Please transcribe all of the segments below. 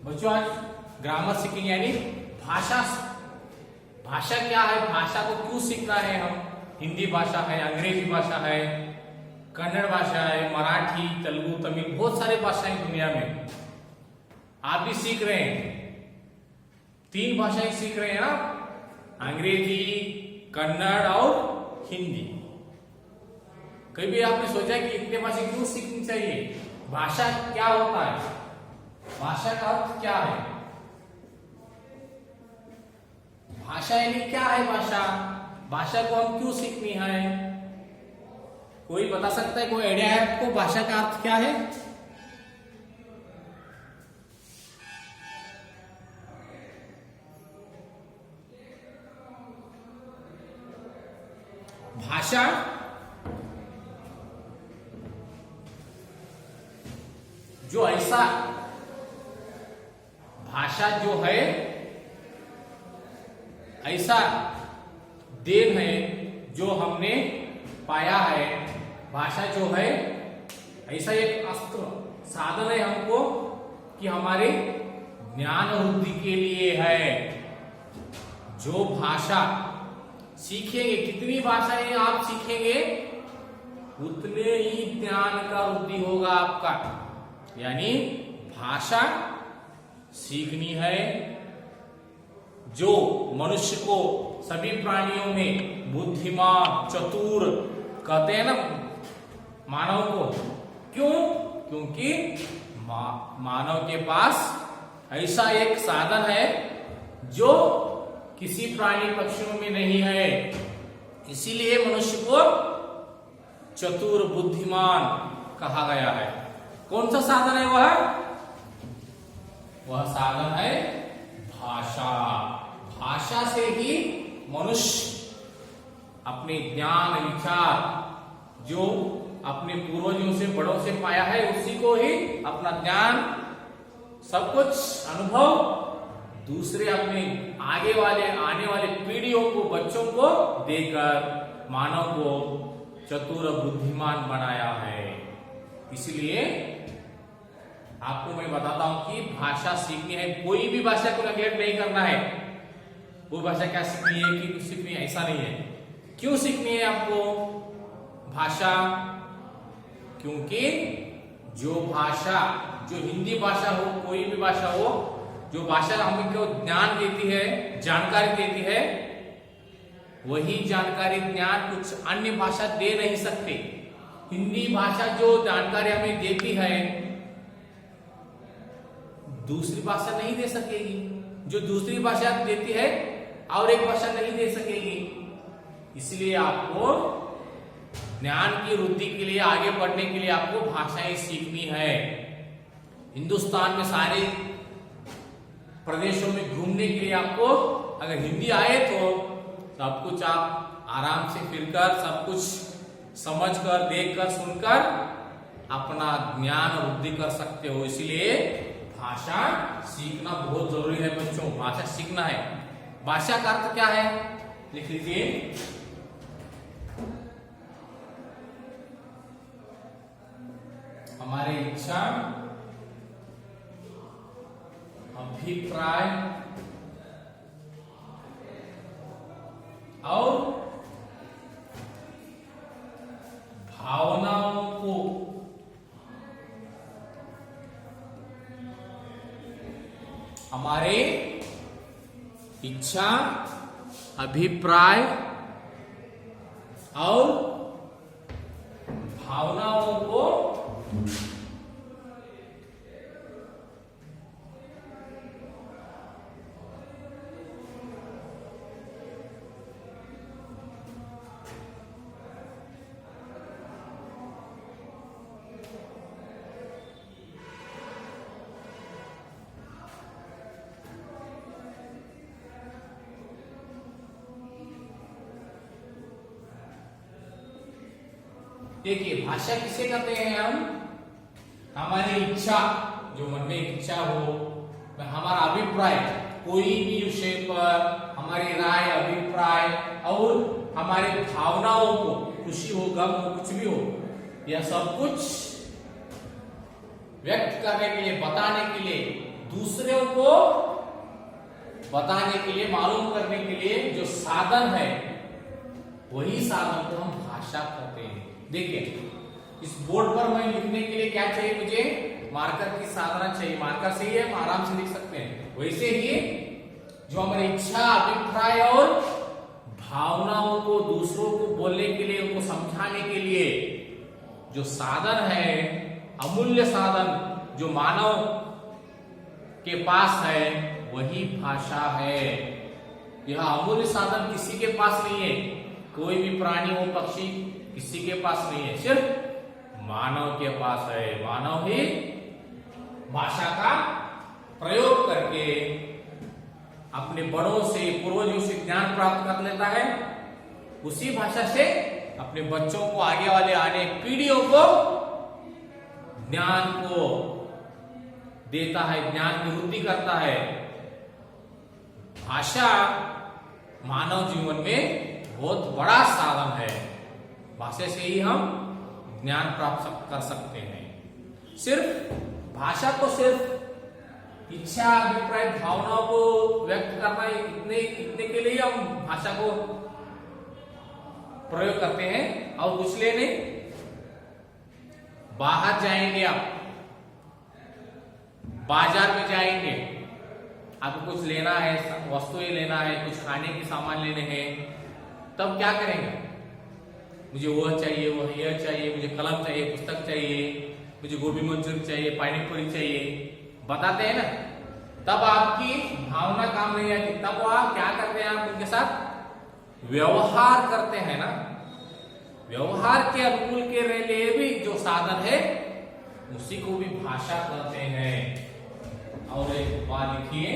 बच्चों आज ग्रामर सीखेंगे यानी भाषा। भाषा क्या है, भाषा को क्यों सीखना है हम। हिंदी भाषा है, अंग्रेजी भाषा है, कन्नड़ भाषा है, मराठी, तेलुगु, तमिल, बहुत सारी भाषाएं दुनिया में आप भी सीख रहे हैं। 3 भाषाएं सीख रहे हैं ना, अंग्रेजी, कन्नड़ और हिंदी। कभी आपने सोचा कि इतने भाषा क्यों सीखनी चाहिए? भाषा क्या होता है, भाषा का अर्थ क्या है? भाषा यानी क्या है? भाषा को हम क्यों सीखनी है? कोई बता सकता है? कोई आइडिया है आपको भाषा का अर्थ क्या है? भाषा जो ऐसा, भाषा जो है ऐसा देन है जो हमने पाया है। भाषा जो है ऐसा एक अस्त्र, साधन है हमको कि हमारे ज्ञान वृद्धि के लिए है। जो भाषा सीखेंगे, कितनी भाषाएं आप सीखेंगे उतने ही ज्ञान का वृद्धि होगा आपका। यानी भाषा सीखनी है जो मनुष्य को, सभी प्राणियों में बुद्धिमान, चतुर कहते हैं ना मानव को। क्यों? क्योंकि मानव के पास ऐसा एक साधन है जो किसी प्राणी पक्षियों में नहीं है। इसीलिए मनुष्य को चतुर, बुद्धिमान कहा गया है। कौन सा साधन है वह साधन है भाषा। भाषा से ही मनुष्य अपने ज्ञान, विचार जो अपने पूर्वजों से, बड़ों से पाया है, उसी को ही अपना ज्ञान, सब कुछ अनुभव दूसरे अपने आने वाले पीढ़ियों को, बच्चों को देकर मानव को चतुर बुद्धिमान बनाया है। इसलिए आपको मैं बताता हूं कि भाषा सीखनी है। कोई भी भाषा को नेगलेक्ट नहीं करना है। वो भाषा क्या सीखनी है कि सीखनी है, ऐसा नहीं है। क्यों सीखनी है आपको भाषा? क्योंकि जो भाषा, जो हिंदी भाषा हो, कोई भी भाषा हो, जो भाषा हमको ज्ञान देती है, जानकारी देती है, वही जानकारी, ज्ञान कुछ अन्य भाषा दे नहीं सकते। हिंदी भाषा जो जानकारी हमें देती है दूसरी भाषा नहीं दे सकेगी। जो दूसरी भाषा देती है और एक भाषा नहीं दे सकेगी। इसलिए आपको ज्ञान की वृद्धि के लिए, आगे बढ़ने के लिए आपको भाषाएं सीखनी है। हिंदुस्तान में सारे प्रदेशों में घूमने के लिए आपको अगर हिंदी आए तो सब कुछ आप आराम से फिरकर, सब कुछ समझकर, देखकर, सुनकर अपना ज्ञान वृद्धि कर सकते हो। इसलिए भाषा सीखना बहुत जरूरी है बच्चों। भाषा सीखना है। भाषा का अर्थ क्या है लिख लीजिए। हमारी इच्छा, अभिप्राय और भावनाओं को हमारे इच्छा, अभिप्राय और भावनाओं को देखिए, भाषा किसे कहते हैं हम? हमारी इच्छा, जो मन में इच्छा हो, हमारा अभिप्राय, कोई भी विषय पर हमारी राय, अभिप्राय और हमारे भावनाओं को, खुशी हो, गम हो, कुछ भी हो, यह सब कुछ व्यक्त करने के लिए, बताने के लिए दूसरों को बताने के लिए, मालूम करने के लिए जो साधन है, वही साधन को हम भाषा कहते हैं। देखिए इस बोर्ड पर मैं लिखने के लिए क्या चाहिए, मुझे मार्कर की साधना चाहिए। मार्कर से ही हम आराम से लिख सकते हैं। वैसे ही जो हमारी इच्छा, अभिप्राय और भावनाओं को दूसरों को बोलने के लिए, उनको समझाने के लिए जो साधन है, अमूल्य साधन जो मानव के पास है, वही भाषा है। यह अमूल्य साधन किसी के पास नहीं है। कोई भी प्राणी हो, पक्षी, किसी के पास नहीं है, सिर्फ मानव के पास है। मानव ही भाषा का प्रयोग करके अपने बड़ों से, पूर्वजों से ज्ञान प्राप्त कर लेता है। उसी भाषा से अपने बच्चों को, आगे वाले आने पीढ़ियों को ज्ञान को देता है, ज्ञान की वृद्धि करता है। भाषा मानव जीवन में बहुत बड़ा साधन है। भाषा से ही हम ज्ञान प्राप्त कर सकते हैं। सिर्फ भाषा को सिर्फ इच्छा, अभिप्राय, भावनाओं को व्यक्त करना, इतने के लिए हम भाषा को प्रयोग करते हैं और कुछ लिए नहीं। बाहर जाएंगे, आप बाजार में जाएंगे, आपको कुछ लेना है, वस्तुएं लेना है, कुछ खाने के सामान लेने हैं, तब क्या करेंगे? मुझे वह चाहिए, वह यह चाहिए, मुझे कलम चाहिए, पुस्तक चाहिए, मुझे गोभी मंचूरियन चाहिए, पानी पूरी चाहिए, बताते हैं ना। तब आपकी भावना काम नहीं आती। तब आप क्या करते हैं? आप उनके साथ व्यवहार करते हैं ना। व्यवहार के अनुकूल के लिए भी जो साधन है, उसी को भी भाषा कहते हैं। और एक बात लिखिए,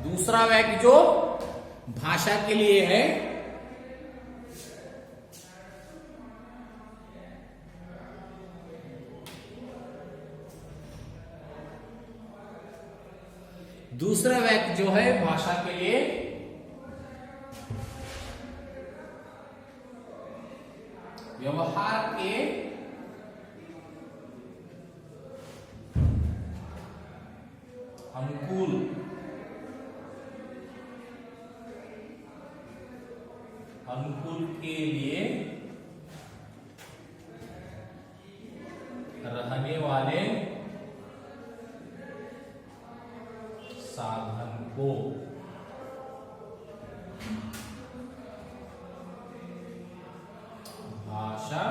दूसरा वाक्य जो भाषा के लिए है, दूसरा वाक्य जो है भाषा के लिए, व्यवहार के अनुकूल के लिए रहने वाले साधन को भाषा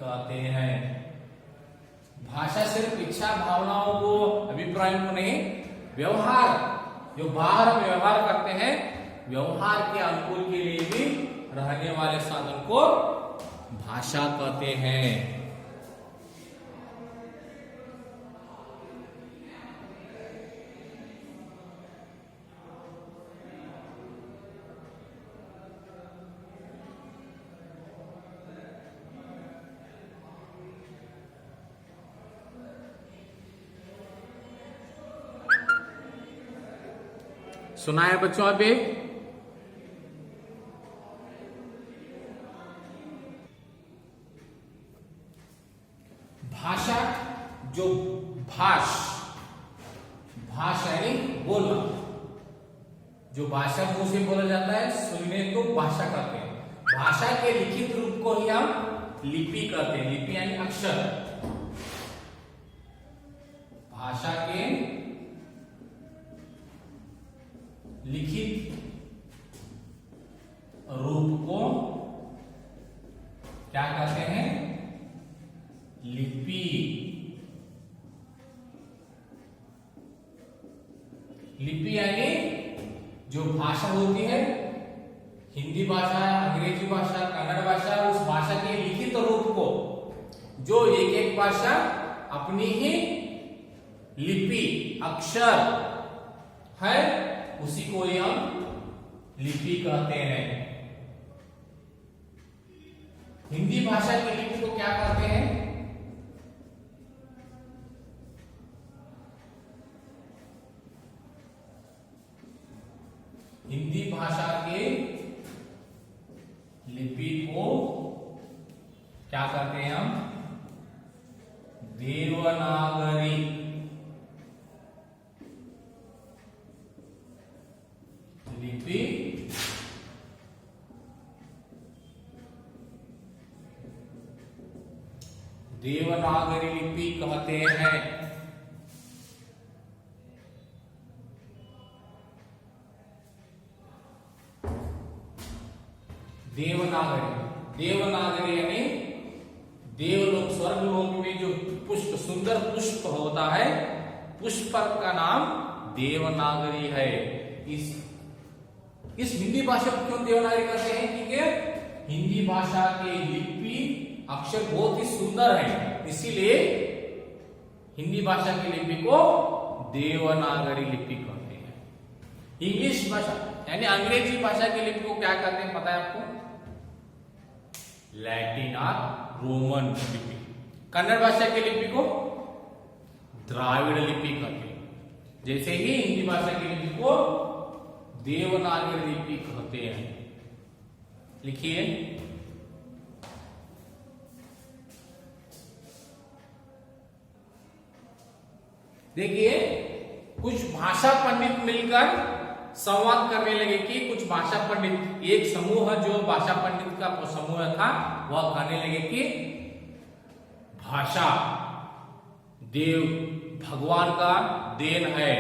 कहते हैं। भाषा सिर्फ इच्छा, भावनाओं को, अभिप्रायों को नहीं, व्यवहार, जो बाहर हम व्यवहार करते हैं, व्यवहार के अनुकूल के लिए भी रहने वाले साधन को भाषा कहते हैं। सुना है बच्चों? आप भाषा, जो भाष यानी बोलना, जो भाषा मुंह से बोला जाता है, सुनने को भाषा कहते हैं। भाषा के लिखित रूप को ही हम लिपि कहते हैं। लिपि यानी अक्षर। भाषा के लिखित रूप को क्या कहते हैं? लिपि। लिपि यानी जो भाषा होती है, हिंदी भाषा, अंग्रेजी भाषा, कन्नड़ भाषा, उस भाषा के लिखित रूप को, जो एक एक भाषा अपनी ही लिपि, अक्षर है, उसी को ही हम लिपि कहते हैं। हिंदी भाषा की लिपि को क्या कहते हैं? हिंदी भाषा के लिपि को क्या कहते हैं हम? देवनागरी लिपि देवनागरी लिपि कहते हैं। देवनागरी यानी देवलोक स्वर्गलोक में जो पुष्प सुंदर पुष्प होता है, पुष्प का नाम देवनागरी है। इस हिंदी भाषा को क्यों देवनागरी कहते हैं? क्योंकि हिंदी भाषा के लिपि अक्षर बहुत ही सुंदर है, इसीलिए हिंदी भाषा की लिपि को देवनागरी लिपि कहते हैं। इंग्लिश भाषा यानी अंग्रेजी भाषा की लिपि को क्या कहते हैं पता है आपको? लैटिन और रोमन लिपि। कन्नड़ भाषा की लिपि को द्राविड़ लिपि कहते हैं। जैसे ही हिंदी भाषा की लिपि को देवनागरी लिपि कहते हैं। लिखिए, देखिए कुछ भाषा पंडित मिलकर संवाद करने लगे कि कुछ भाषा पंडित, एक समूह जो भाषा पंडित का समूह था वह कहने लगे कि भाषा देव भगवान का देन है,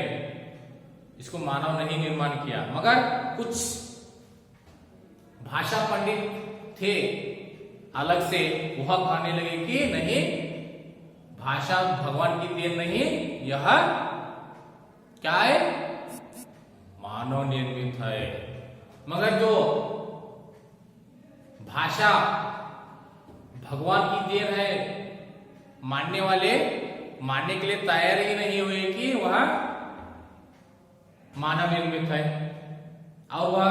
इसको मानव नहीं निर्माण किया। मगर कुछ भाषा पंडित थे अलग से, वह कहने लगे कि नहीं, भाषा भगवान की देन नहीं, यह क्या है? मानव निर्मित है। मगर जो भाषा भगवान की देन है, मानने वाले मानने के लिए तैयार ही नहीं हुए कि वह मानव निर्मित है। और वह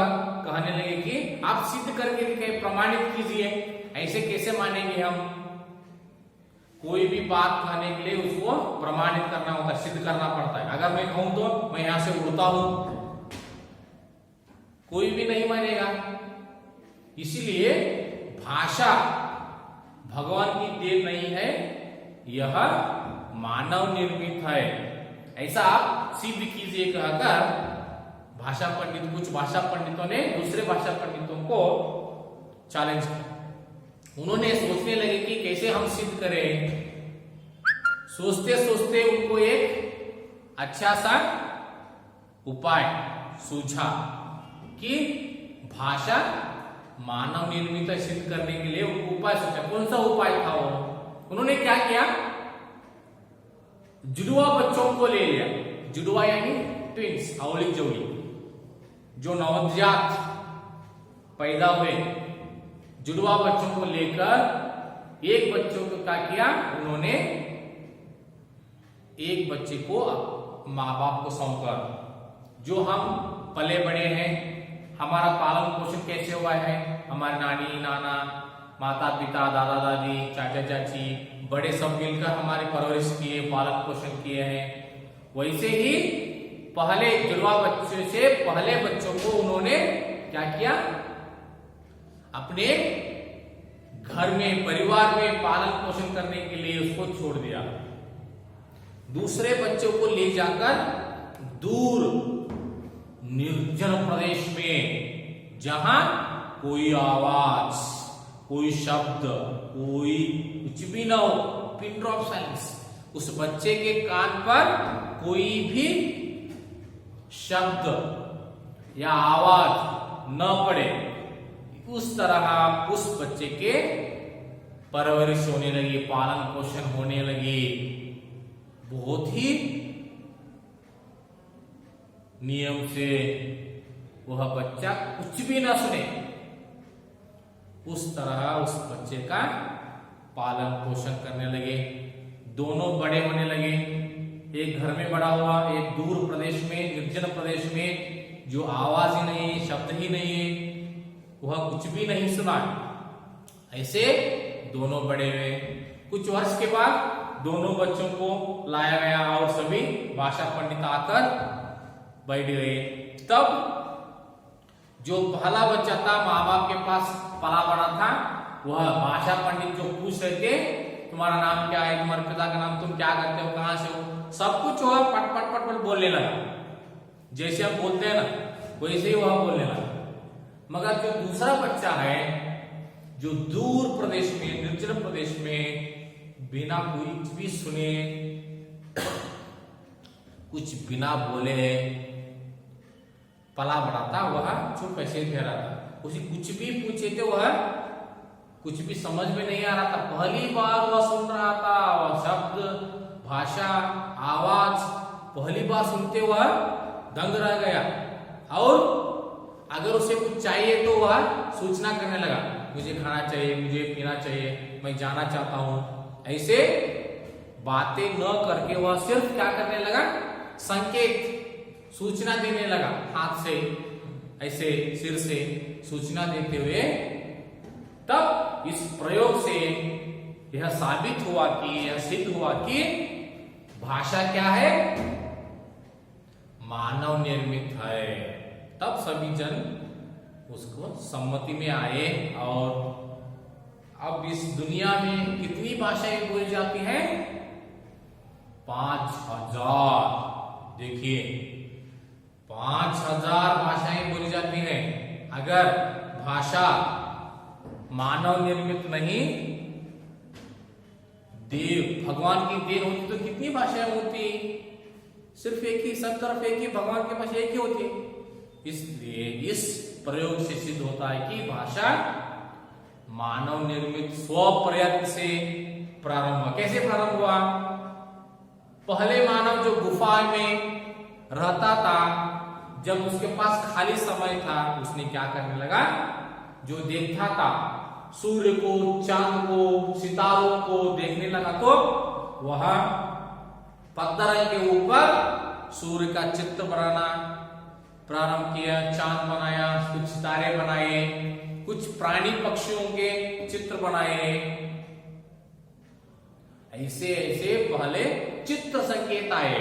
कहने लगे कि आप सिद्ध करके दिखाइए, प्रमाणित कीजिए, ऐसे कैसे मानेंगे हम? कोई भी बात कहने के लिए उसको प्रमाणित करना होता है, सिद्ध करना पड़ता है। अगर मैं कहूं तो मैं यहां से उड़ता हूं, कोई भी नहीं मानेगा। इसीलिए भाषा भगवान की देन नहीं है, यह मानव निर्मित है, ऐसा आप सिद्ध कीजिए कहकर भाषा पंडित, कुछ भाषा पंडितों ने दूसरे भाषा पंडितों को चैलेंज किया। उन्होंने सोचने लगे कि कैसे हम सिद्ध करें। सोचते सोचते उनको एक अच्छा सा उपाय सूझा कि भाषा मानव निर्मित सिद्ध करने के लिए उनको उपाय सोचा। कौन सा उपाय था वो? उन्होंने क्या किया? जुड़वा बच्चों को ले लिया। जुड़वा यानी ट्विंस, अवलिक जोड़ी, जो नवजात पैदा हुए जुड़वा बच्चों को लेकर एक बच्चों को क्या किया? उन्होंने एक बच्चे को माँ बाप को सौंपकर, जो हम पले बड़े हैं, हमारा पालन पोषण कैसे हुआ है, हमारे नानी नाना, माता पिता, दादा दादी, चाचा चाची, बड़े सब मिलकर हमारी परवरिश किए, पालन पोषण किए हैं। वैसे ही पहले जुड़वा बच्चों से पहले बच्चों को उन्होंने क्या किया? अपने घर में, परिवार में पालन पोषण करने के लिए उसको छोड़ दिया। दूसरे बच्चों को ले जाकर दूर निर्जन प्रदेश में, जहां कोई आवाज, कोई शब्द, कोई कुछ भी ना हो, पिन ड्रॉप साइलेंस, उस बच्चे के कान पर कोई भी शब्द या आवाज न पड़े, उस तरह उस बच्चे के परवरिश होने लगी, पालन पोषण होने लगी। बहुत ही नियम से वह बच्चा कुछ भी ना सुने, उस तरह उस बच्चे का पालन पोषण करने लगे। दोनों बड़े होने लगे, एक घर में बड़ा हुआ, एक दूर प्रदेश में, निर्जन प्रदेश में, जो आवाज ही नहीं है, शब्द ही नहीं है, वह कुछ भी नहीं सुना। ऐसे दोनों बड़े हुए। कुछ वर्ष के बाद दोनों बच्चों को लाया गया और सभी भाषा पंडित आकर बैठ गए। तब जो पहला बच्चा था, माँ बाप के पास पला बड़ा था, वह भाषा पंडित जो पूछ रहे थे तुम्हारा नाम क्या है, तुम्हारे पिता का नाम, तुम क्या करते हो, कहां से हो, सब कुछ वह पट पट पट पट बोलने लगा। जैसे हम बोलते हैं ना वैसे ही वह बोलने लगा। मगर जो दूसरा बच्चा है जो दूर प्रदेश में, निर्जन प्रदेश में बिना कुछ भी सुने, कुछ बिना बोले पला बढ़ाता, वह चुप ऐसे ही रहा था। उसे कुछ भी पूछे थे वह कुछ भी समझ में नहीं आ रहा था। पहली बार वह सुन रहा था, वह शब्द, भाषा, आवाज पहली बार सुनते वह दंग रह गया। और अगर उसे कुछ चाहिए तो वह सूचना करने लगा, मुझे खाना चाहिए, मुझे पीना चाहिए, मैं जाना चाहता हूं। ऐसे बातें न करके वह सिर्फ क्या करने लगा, संकेत, सूचना देने लगा, हाथ से ऐसे सिर से सूचना देते हुए। तब इस प्रयोग से यह साबित हुआ कि, यह सिद्ध हुआ कि भाषा क्या है, मानव निर्मित है। तब सभी जन उसको सम्मति में आए। और अब इस दुनिया में कितनी भाषाएं बोली जाती हैं, 5000। देखिए 5000 भाषाएं बोली जाती हैं। अगर भाषा मानव निर्मित नहीं, देव भगवान की देन होती तो कितनी भाषाएं होती, सिर्फ एक ही, सब तरफ एक ही, भगवान के पास एक ही होती। इसलिए इस प्रयोग से सिद्ध होता है कि भाषा मानव निर्मित स्व प्रयत्न से प्रारंभ हुआ। कैसे प्रारंभ हुआ, पहले मानव जो गुफा में रहता था, जब उसके पास खाली समय था, उसने क्या करने लगा, जो देखता था सूर्य को, चांद को, सितारों को देखने लगा, तो वह पत्थर के ऊपर सूर्य का चित्र बनाना प्रारंभ किया, चांद बनाया, कुछ सितारे बनाए, कुछ प्राणी पक्षियों के चित्र बनाए। ऐसे ऐसे पहले चित्र संकेत आए।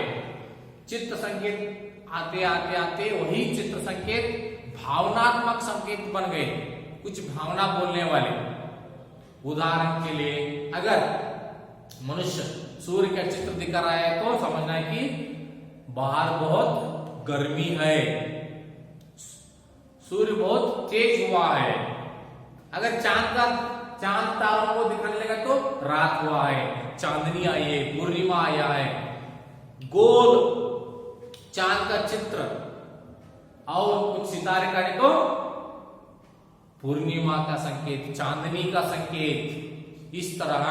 चित्र संकेत आते आते आते वही चित्र संकेत भावनात्मक संकेत बन गए, कुछ भावना बोलने वाले। उदाहरण के लिए अगर मनुष्य सूर्य का चित्र दिख रहा है तो समझना है कि बाहर बहुत गर्मी है, सूर्य बहुत तेज हुआ है। अगर चांद तारों को दिखने लगा तो रात हुआ है, चांदनी आई है, पूर्णिमा आया है। गोल चांद का चित्र और कुछ सितारे का तो पूर्णिमा का संकेत, चांदनी का संकेत। इस तरह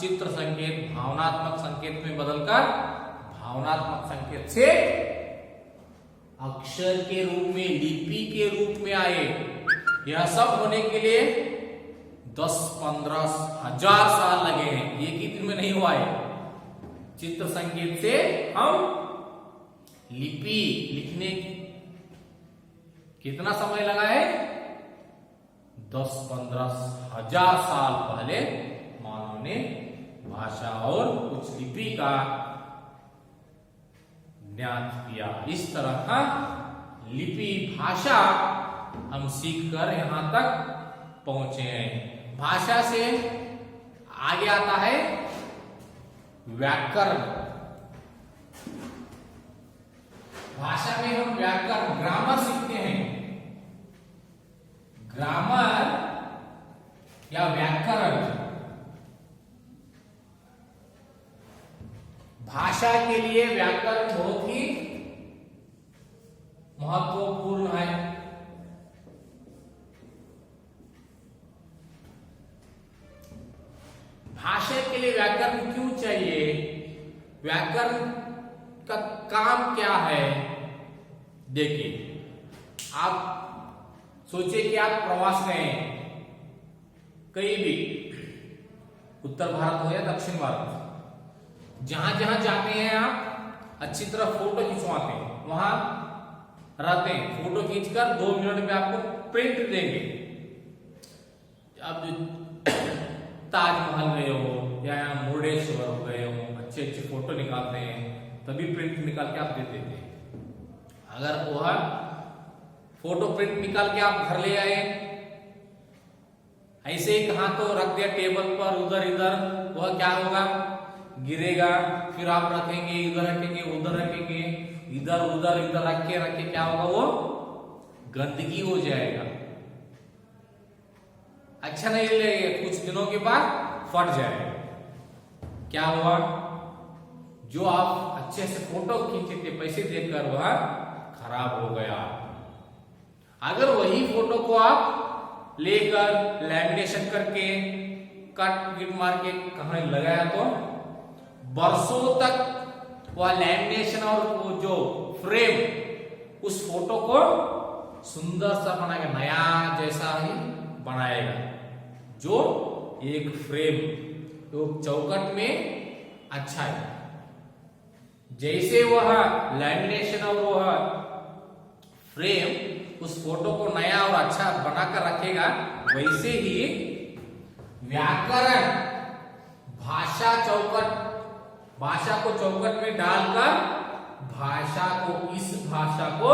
चित्र संकेत भावनात्मक संकेत में बदलकर भावनात्मक संकेत से अक्षर के रूप में, लिपि के रूप में आए। यह सब होने के लिए 10-15 हजार साल लगे हैं, एक ही दिन में नहीं हुआ है। चित्र संकेत से हम लिपि लिखने कितना समय लगा है, 10-15 हजार साल पहले मानव ने भाषा और कुछ लिपि का ज्ञान किया। इस तरह लिपि भाषा हम सीखकर यहां तक पहुंचे हैं। भाषा से आगे आता है व्याकरण। भाषा में हम व्याकरण, ग्रामर सीखते हैं। ग्रामर या व्याकरण भाषा के लिए व्याकरण बहुत ही महत्वपूर्ण है। भाषा के लिए व्याकरण क्यों चाहिए, व्याकरण का काम क्या है। देखिए, आप सोचिए कि आप प्रवास गए हैं कहीं भी, उत्तर भारत हो या दक्षिण भारत, जहां जहां जाते हैं आप अच्छी तरह फोटो खिंचवाते हैं, वहां रहते हैं, फोटो खींचकर 2 मिनट में आपको प्रिंट देंगे। अब ताजमहल गए हो या मुर्डेश्वर गए हो, अच्छे अच्छे फोटो निकालते हैं, तभी प्रिंट निकाल के आप दे देते हैं। अगर वह फोटो प्रिंट निकाल के आप घर ले आए, ऐसे ही कहा तो रख दिया टेबल पर उधर इधर, वह क्या होगा, गिरेगा। फिर आप रखेंगे, इधर रखेंगे, उधर रखेंगे, इधर उधर इधर रख के क्या होगा, वो गंदगी हो जाएगा, अच्छा नहीं लगेगा, कुछ दिनों के बाद फट जाएगा। क्या हुआ, जो आप अच्छे से फोटो खींचे थे पैसे देकर, वह खराब हो गया। अगर वही फोटो को आप लेकर लैमिनेशन करके कट मार के कहीं लगाया तो बरसों तक वह लैमिनेशन और वो जो फ्रेम उस फोटो को सुंदर सा बनाएगा, नया जैसा ही बनाएगा। जो एक फ्रेम तो चौखट में अच्छा है, जैसे वह लैमिनेशन और वह फ्रेम उस फोटो को नया और अच्छा बनाकर रखेगा, वैसे ही व्याकरण भाषा को चौखट में डालकर इस भाषा को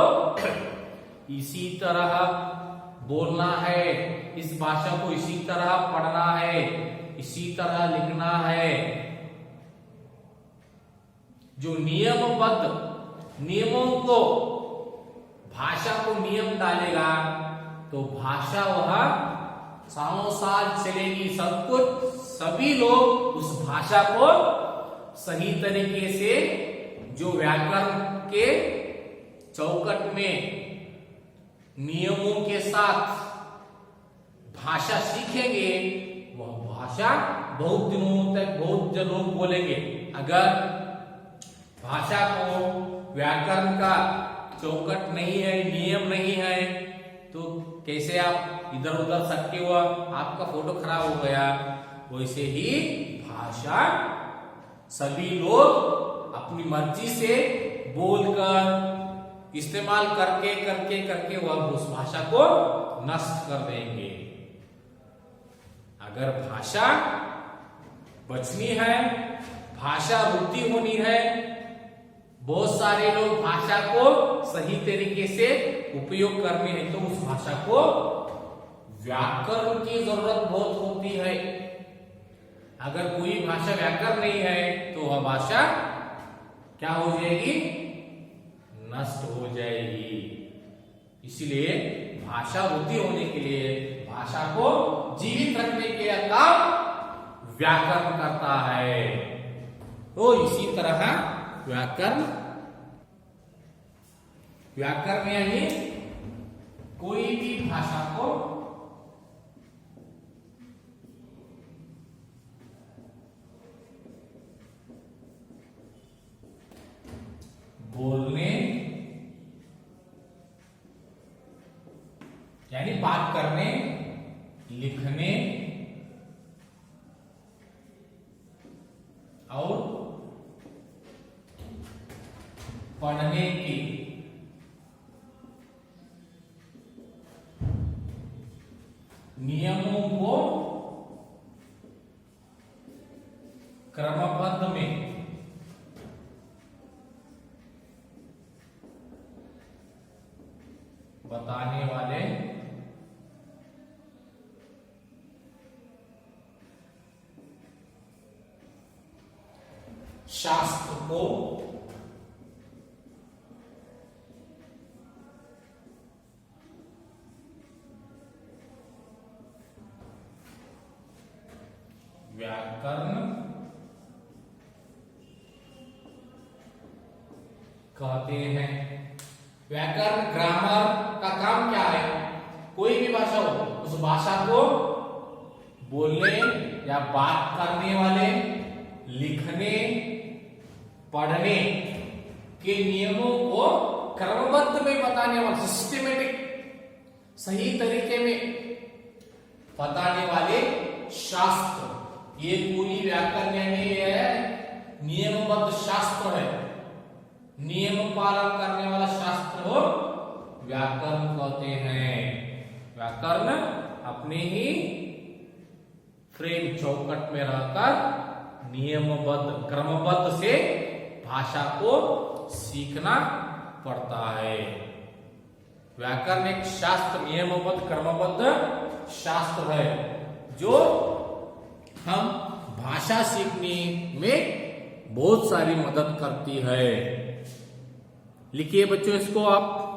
इसी तरह बोलना है, इस भाषा को इसी तरह पढ़ना है, इसी तरह लिखना है। जो नियमबद्ध नियमों को, भाषा को नियम डालेगा तो भाषा वह सालों साल चलेगी। सब कुछ, सभी लोग उस भाषा को सही तरीके से जो व्याकरण के चौखट में नियमों के साथ भाषा सीखेंगे, वह भाषा बहुत दिनों तक बहुत लोग बोलेंगे। अगर भाषा को व्याकरण का चौखट नहीं है, नियम नहीं है, तो कैसे आप इधर उधर सटके हुआ आपका फोटो खराब हो गया। वैसे ही भाषा सभी लोग अपनी मर्जी से बोलकर इस्तेमाल करके वह उस भाषा को नष्ट कर देंगे। अगर भाषा बचनी है, भाषा वृद्धि होनी है, बहुत सारे लोग भाषा को सही तरीके से उपयोग करने हैं, तो उस भाषा को व्याकरण की जरूरत बहुत होती है। अगर कोई भाषा व्याकरण नहीं है तो वह भाषा क्या हो जाएगी, नष्ट हो जाएगी। इसलिए भाषा वृद्धि होने के लिए, भाषा को जीवित रखने के लिए काम व्याकरण करता है। तो इसी तरह व्याकरण यानी कोई भी भाषा को बोलने यानी बात करने, लिखने और पढ़ने की नियमों को क्रमबद्ध में बताने वाले शास्त्र को व्याकरण कहते हैं। व्याकरण ग्रामर का काम क्या है, कोई भी भाषा हो उस भाषा को बोलने या बात करने वाले, लिखने, पढ़ने के नियमों को क्रमबद्ध में बताने वाले, सिस्टमेटिक सही तरीके में बताने वाले शास्त्र, ये पूरी व्याकरण यानी है नियमबद्ध शास्त्र है, नियम पालन करने वाला शास्त्र हो व्याकरण कहते हैं। व्याकरण अपने ही फ्रेम चौखट में रहकर नियमबद्ध क्रमबद्ध से भाषा को सीखना पड़ता है। व्याकरण एक शास्त्र, नियमबद्ध क्रमबद्ध शास्त्र है जो हम भाषा सीखने में बहुत सारी मदद करती है। लिखिए बच्चों इसको आप।